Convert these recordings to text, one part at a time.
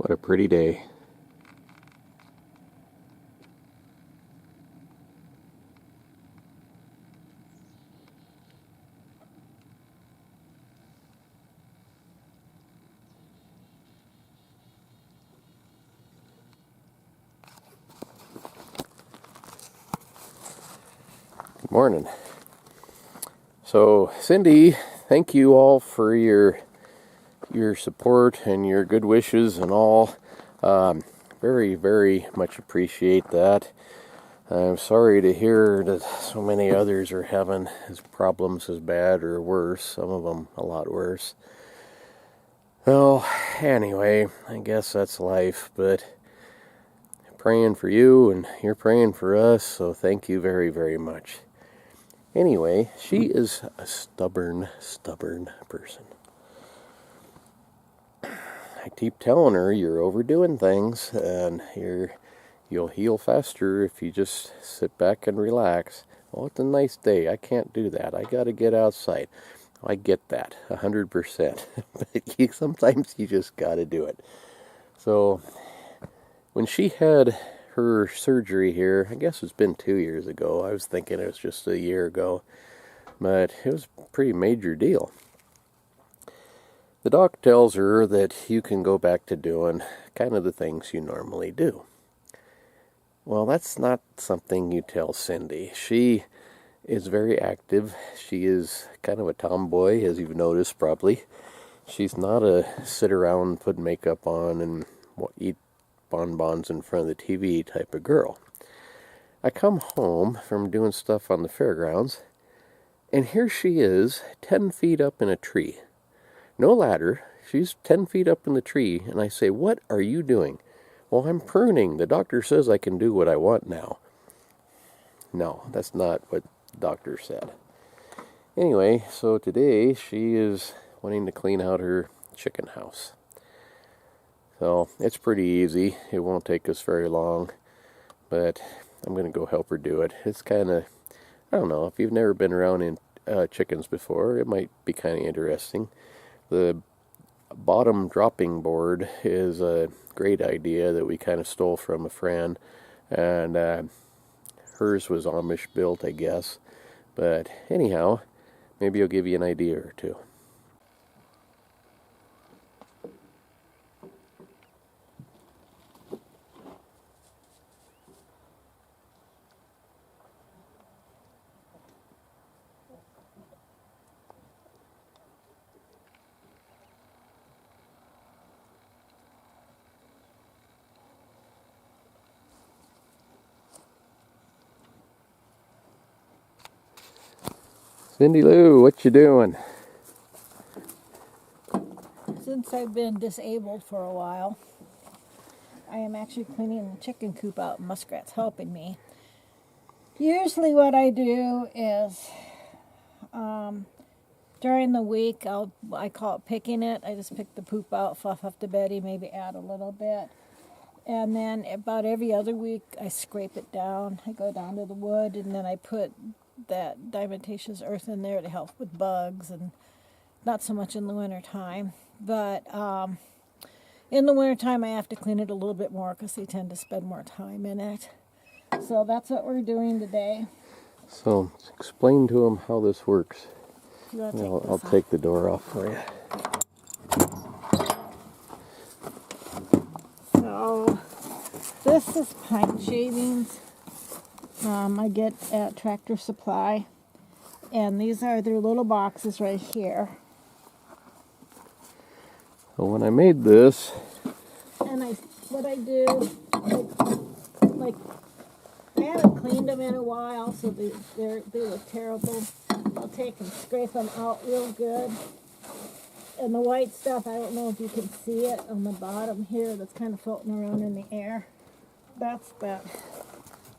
What a pretty day. Good morning. So, Cindy, thank you all for your support and your good wishes and all. Very, very much appreciate that. I'm sorry to hear that so many others are having problems as bad or worse, some of them a lot worse. Well, anyway, I guess that's life, but praying for you and you're praying for us, so thank you very, very much. Anyway, she is a stubborn person. I keep telling her you're overdoing things and you'll heal faster if you just sit back and relax. Well, it's a nice day. I can't do that. I got to get outside. I get that 100%. But sometimes you just got to do it. So when she had her surgery here, I guess it's been 2 years ago. I was thinking it was just a year ago, but it was a pretty major deal. The doc tells her that you can go back to doing kind of the things you normally do. Well, that's not something you tell Cindy. She is very active. She is kind of a tomboy, as you've noticed probably. She's not a sit around, put makeup on, and eat bonbons in front of the TV type of girl. I come home from doing stuff on the fairgrounds, and here she is, 10 feet up in a tree. No ladder. She's 10 feet up in the tree, and I say, "What are you doing?" "Well, I'm pruning. The doctor says I can do what I want now." No, that's not what the doctor said. Anyway, so today she is wanting to clean out her chicken house. So it's pretty easy. It won't take us very long, but I'm going to go help her do it. It's kind of, I don't know, if you've never been around in chickens before, it might be kind of interesting. The bottom dropping board is a great idea that we kind of stole from a friend, and hers was Amish built, I guess. But anyhow, maybe I'll give you an idea or two. Cindy Lou, what you doing? Since I've been disabled for a while, I am actually cleaning the chicken coop out. Muskrat's helping me. Usually what I do is during the week, I call it picking it. I just pick the poop out, fluff up the bedding, maybe add a little bit. And then about every other week, I scrape it down. I go down to the wood, and then I put that diatomaceous earth in there to help with bugs, and not so much in the winter time. But in the wintertime, I have to clean it a little bit more because they tend to spend more time in it. So that's what we're doing today. So explain to them how this works. I'll take the door off for you. So this is pine shavings I get at Tractor Supply. And these are their little boxes right here. So when I made this, and what I do, like I haven't cleaned them in a while, so they look terrible. I'll take and scrape them out real good. And the white stuff, I don't know if you can see it on the bottom here, that's kind of floating around in the air. That's that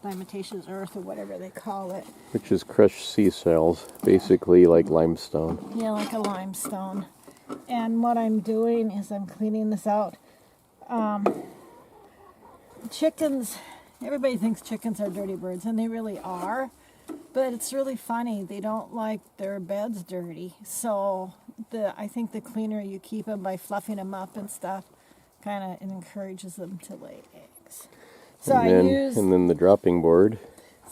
diatomaceous earth or whatever they call it. which is crushed sea shells, basically like limestone. Yeah, like a limestone. And what I'm doing is I'm cleaning this out. Chickens, everybody thinks chickens are dirty birds, and they really are. But it's really funny. They don't like their beds dirty. So I think the cleaner you keep them by fluffing them up and stuff, kind of encourages them to lay eggs. So I use, and then the dropping board.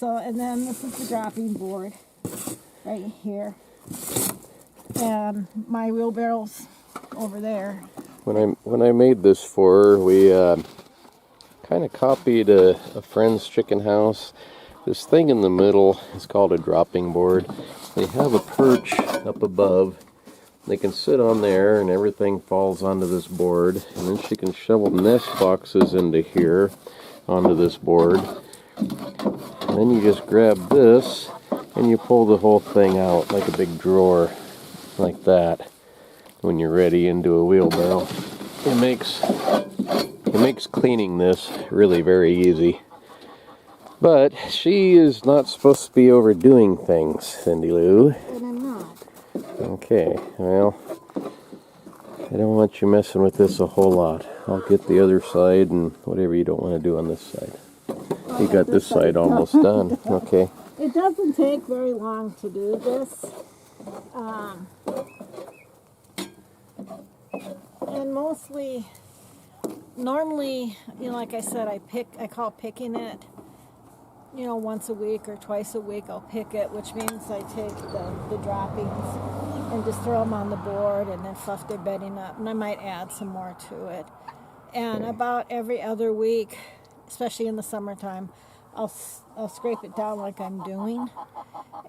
and then this is the dropping board right here. And my wheelbarrow's over there. When I made this for her, we kind of copied a friend's chicken house. This thing in the middle is called a dropping board. They have a perch up above. They can sit on there and everything falls onto this board. And then she can shovel nest boxes into here onto this board. And then you just grab this and you pull the whole thing out like a big drawer, like that, when you're ready into a wheelbarrow. It makes cleaning this really very easy. But she is not supposed to be overdoing things, Cindy Lou. And I'm not. Okay, well, I don't want you messing with this a whole lot. I'll get the other side and whatever you don't want to do on this side. You got this side almost done. Okay. It doesn't take very long to do this. And normally, like I said, I call picking it, once a week or twice a week I'll pick it, which means I take the droppings and just throw them on the board and then fluff their bedding up, and I might add some more to it. And about every other week, especially in the summertime, I'll scrape it down like I'm doing.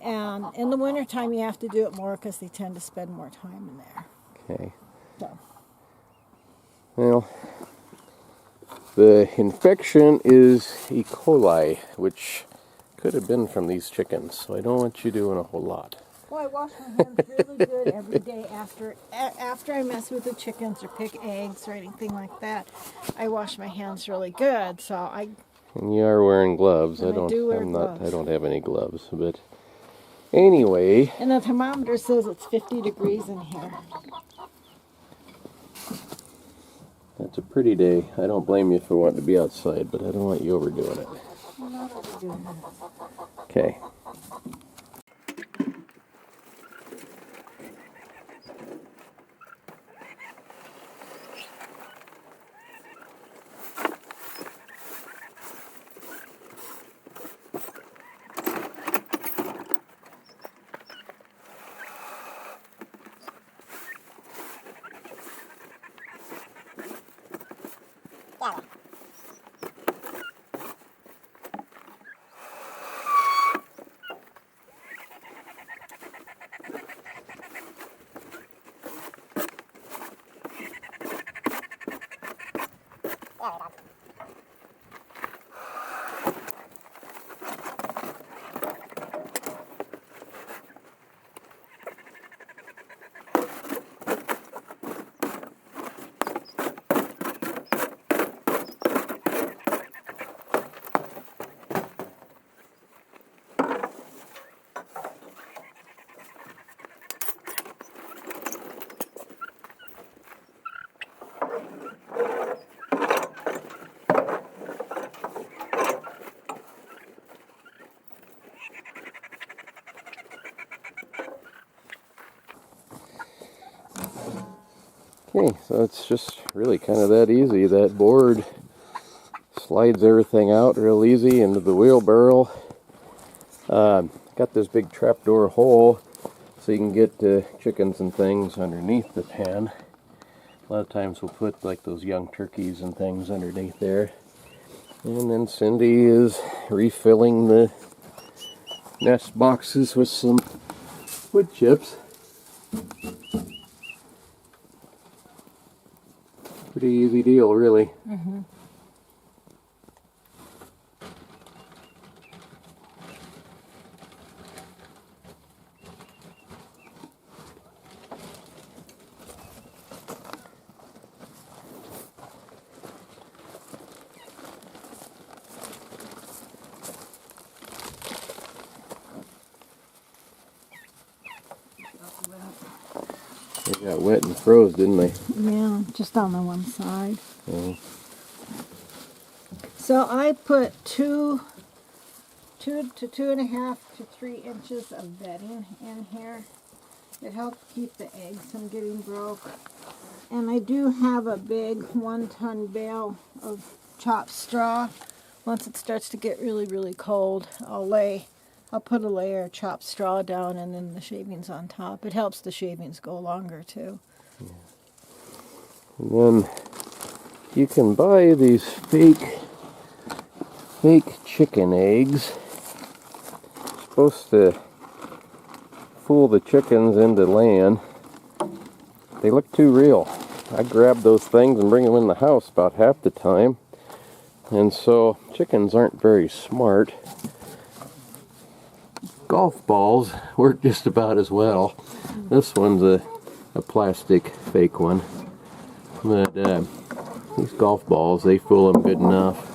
And in the wintertime you have to do it more because they tend to spend more time in there. Okay. So. Well, the infection is E. coli, which could have been from these chickens, so I don't want you doing a whole lot. Well, I wash my hands really good every day after I mess with the chickens or pick eggs or anything like that. I wash my hands really good, so And you are wearing gloves. I do wear gloves. I don't have any gloves, but anyway. And the thermometer says it's 50 degrees in here. That's a pretty day. I don't blame you for wanting to be outside, but I don't want you overdoing it. I'm not overdoing it. Okay. Okay, so it's just really kind of that easy. That board slides everything out real easy into the wheelbarrow. Got this big trapdoor hole so you can get chickens and things underneath the pan. A lot of times we'll put like those young turkeys and things underneath there. And then Cindy is refilling the nest boxes with some wood chips. Pretty easy deal, really. Mm-hmm. They got wet and froze, didn't they? Yeah, just on the one side. Mm. So I put 2 to 2.5 to 3 inches of bedding in here. It helps keep the eggs from getting broke. And I do have a big 1-ton bale of chopped straw. Once it starts to get really, really cold, I'll put a layer of chopped straw down and then the shavings on top. It helps the shavings go longer too. And then you can buy these fake chicken eggs. Supposed to fool the chickens into laying. They look too real. I grab those things and bring them in the house about half the time. And so chickens aren't very smart. Golf balls work just about as well. This one's a plastic fake one. But these golf balls, they fool them good enough.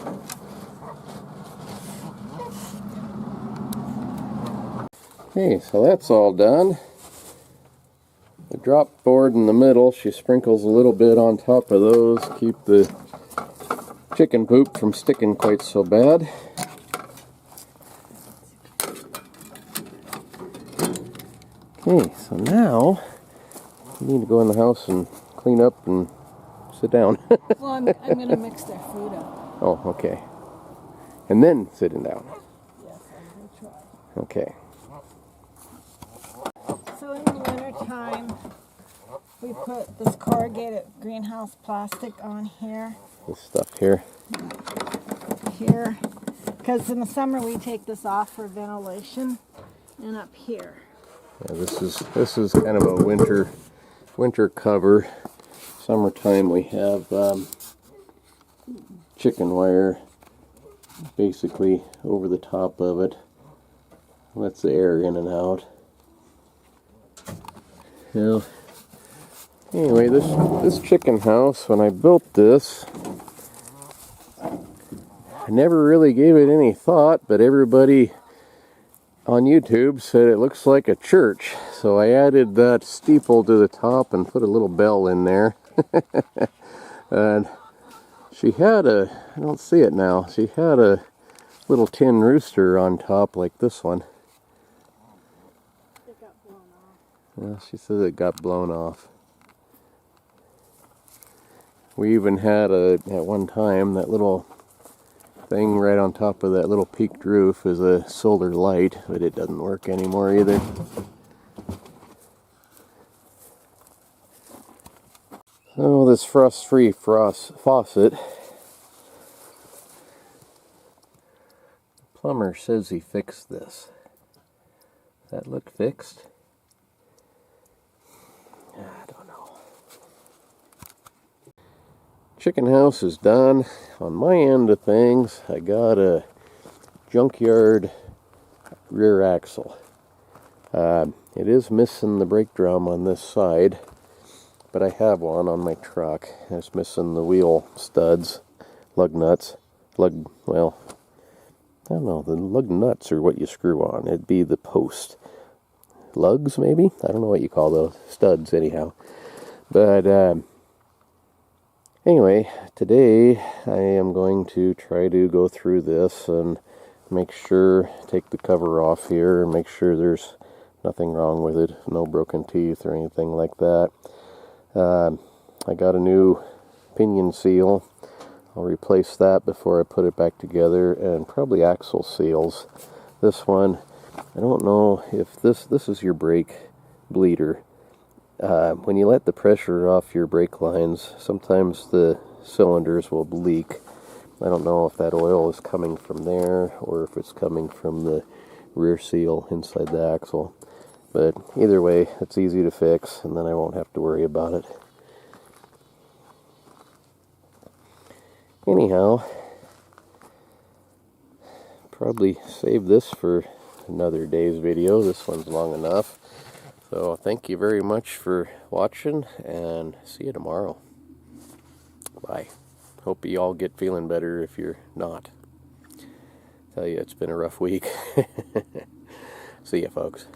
Okay, so that's all done. The drop board in the middle, she sprinkles a little bit on top of those, keep the chicken poop from sticking quite so bad. Okay, so now we need to go in the house and clean up and sit down. Well, I'm going to mix their food up. Oh, okay. And then sitting down. Yes, I'm going to try. Okay. So in the wintertime, we put this corrugated greenhouse plastic on here. This stuff here. Here. Because in the summer we take this off for ventilation. And up here. Yeah, this is kind of a winter cover. Summertime we have chicken wire basically over the top of it. Lets the air in and out. Well, anyway, this chicken house, when I built this, I never really gave it any thought, but everybody on YouTube said it looks like a church. So I added that steeple to the top and put a little bell in there. And she had I don't see it now, she had a little tin rooster on top like this one. It got blown off. Well, she says it got blown off. We even had at one time, that little thing right on top of that little peaked roof is a solar light, but it doesn't work anymore either. So this frost-free faucet, the plumber says he fixed this. Does that look fixed? I don't know. Chicken house is done. On my end of things, I got a junkyard rear axle. It is missing the brake drum on this side, but I have one on my truck. It's missing the wheel studs, lug nuts. Well, I don't know, the lug nuts are what you screw on. It'd be the post. Lugs, maybe? I don't know what you call those. Studs, anyhow. But, anyway, today I am going to try to go through this and make sure, take the cover off here and make sure there's nothing wrong with it, no broken teeth or anything like that. I got a new pinion seal. I'll replace that before I put it back together, and probably axle seals. This one, I don't know if this is your brake bleeder. When you let the pressure off your brake lines, sometimes the cylinders will leak. I don't know if that oil is coming from there or if it's coming from the rear seal inside the axle. But either way, it's easy to fix, and then I won't have to worry about it. Anyhow, probably save this for another day's video. This one's long enough. So thank you very much for watching, and see you tomorrow. Bye. Hope you all get feeling better if you're not. Tell you, it's been a rough week. See ya, folks.